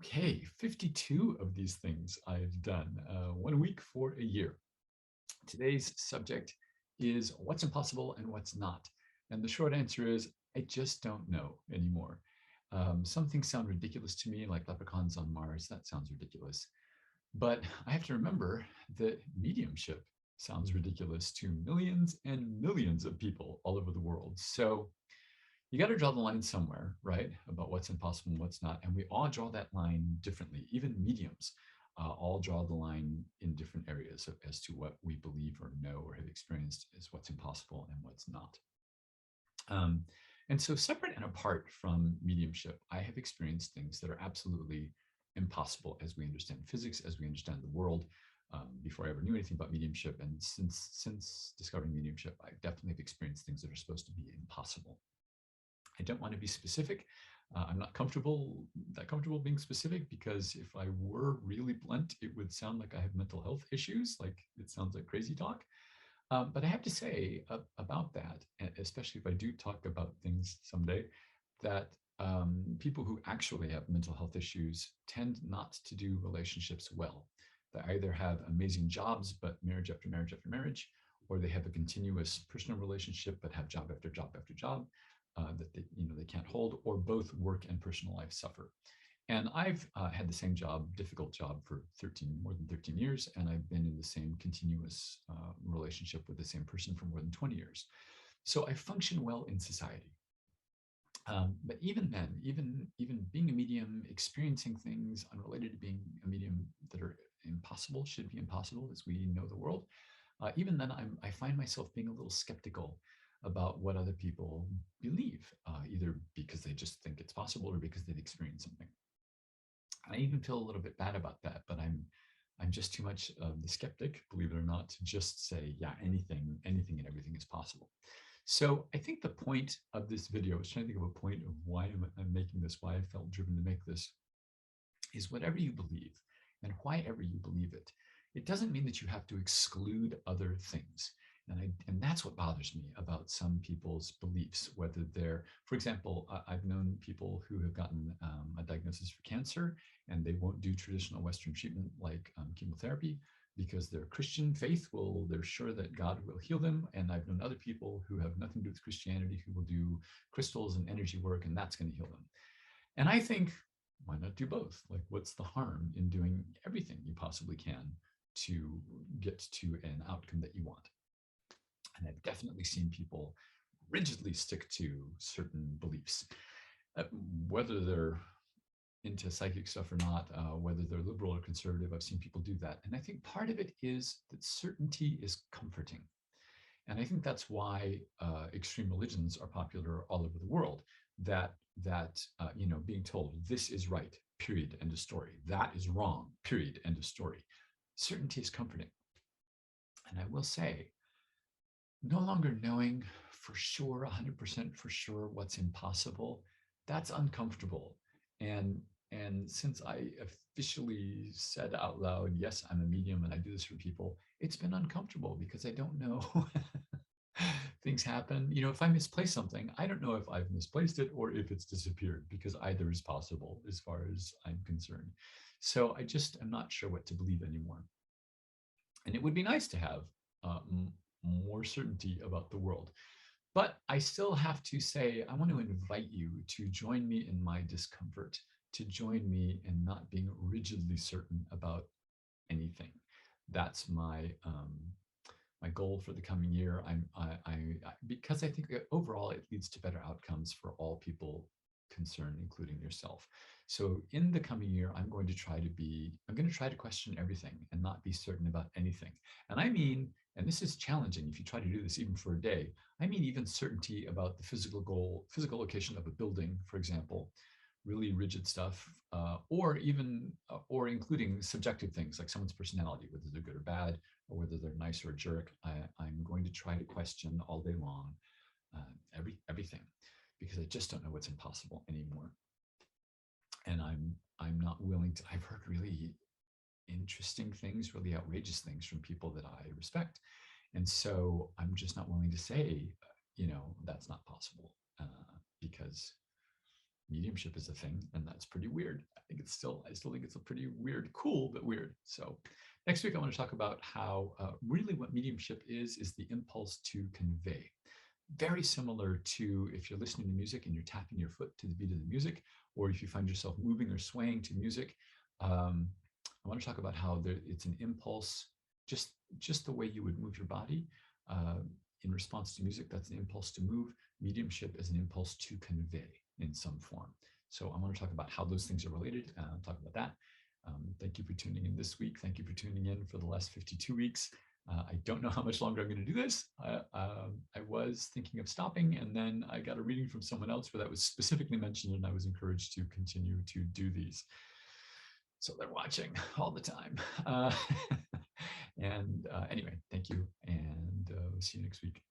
Okay, 52 of these things I've done, 1 week for a year. Today's subject is what's impossible and what's not. And the short answer is I just don't know anymore. Some things sound ridiculous to me, like leprechauns on Mars. That sounds ridiculous. But I have to remember that mediumship sounds ridiculous to millions and millions of people all over the world. So you got to draw the line somewhere, right? About what's impossible and what's not. And we all draw that line differently. Even mediums all draw the line in different areas as to what we believe or know or have experienced is what's impossible and what's not. Um, and so, separate and apart from mediumship, I have experienced things that are absolutely impossible as we understand physics, as we understand the world. Before I ever knew anything about mediumship, and since discovering mediumship, I definitely have experienced things that are supposed to be impossible. I don't want to be specific. I'm not comfortable being specific because if I were really blunt, it would sound like I have mental health issues. Like it sounds like crazy talk. But I have to say about that, especially if I do talk about things someday, that people who actually have mental health issues tend not to do relationships well. They either have amazing jobs, but marriage after marriage after marriage, or they have a continuous personal relationship, but have job after job after job that they can't hold, or both work and personal life suffer. And I've had the same job, difficult job, for more than 13 years, and I've been in the same continuous relationship with the same person for more than 20 years. So I function well in society. But even then, even being a medium, experiencing things unrelated to being a medium that are impossible, should be impossible as we know the world, even then I find myself being a little skeptical about what other people believe, either because they just think it's possible or because they've experienced something. I even feel a little bit bad about that, but I'm just too much of the skeptic, believe it or not, to just say, yeah, anything and everything is possible. So I think the point of this video, I was trying to think of a point of why I'm making this, why I felt driven to make this, is whatever you believe and why ever you believe it, it doesn't mean that you have to exclude other things. And that's what bothers me about some people's beliefs, whether they're, for example, I've known people who have gotten a diagnosis for cancer and they won't do traditional Western treatment like chemotherapy because their Christian faith they're sure that God will heal them. And I've known other people who have nothing to do with Christianity who will do crystals and energy work, and that's going to heal them. And I think, why not do both? Like, what's the harm in doing everything you possibly can to get to an outcome that you want? And I've definitely seen people rigidly stick to certain beliefs, uh, whether they're into psychic stuff or not, whether they're liberal or conservative. I've seen people do that. And I think part of it is that certainty is comforting. And I think that's why extreme religions are popular all over the world. That being told this is right, period, end of story. That is wrong, period, end of story. Certainty is comforting. And I will say, no longer knowing for sure, 100% for sure what's impossible, that's uncomfortable. And since I officially said out loud, yes, I'm a medium and I do this for people, it's been uncomfortable because I don't know. Things happen. If I misplace something, I don't know if I've misplaced it or if it's disappeared, because either is possible as far as I'm concerned. So I just am not sure what to believe anymore. And it would be nice to have more certainty about the world. But I still have to say, I want to invite you to join me in my discomfort, to join me in not being rigidly certain about anything. That's my goal for the coming year. Because I think that overall it leads to better outcomes for all people concerned, including yourself. So in the coming year, I'm going to try to question everything and not be certain about anything. And I mean, and this is challenging if you try to do this even for a day, I mean, even certainty about the physical location of a building, for example, really rigid stuff, or including subjective things like someone's personality, whether they're good or bad, or whether they're nice or a jerk. I'm going to try to question all day long everything, because I just don't know what's impossible anymore. And I'm not willing to. I've heard really interesting things, really outrageous things from people that I respect, and so I'm just not willing to say, that's not possible, because mediumship is a thing, and that's pretty weird. I still think it's a pretty weird, cool, but weird. So next week, I want to talk about how really what mediumship is the impulse to convey. Very similar to if you're listening to music and you're tapping your foot to the beat of the music, or if you find yourself moving or swaying to music. I want to talk about how it's an impulse, just the way you would move your body in response to music. That's an impulse to move. Mediumship is an impulse to convey in some form. So I want to talk about how those things are related. Talk about that. Thank you for tuning in this week. Thank you for tuning in for the last 52 weeks. I don't know how much longer I'm going to do this. I was thinking of stopping, and then I got a reading from someone else where that was specifically mentioned, and I was encouraged to continue to do these. So they're watching all the time. And anyway, thank you, and see you next week.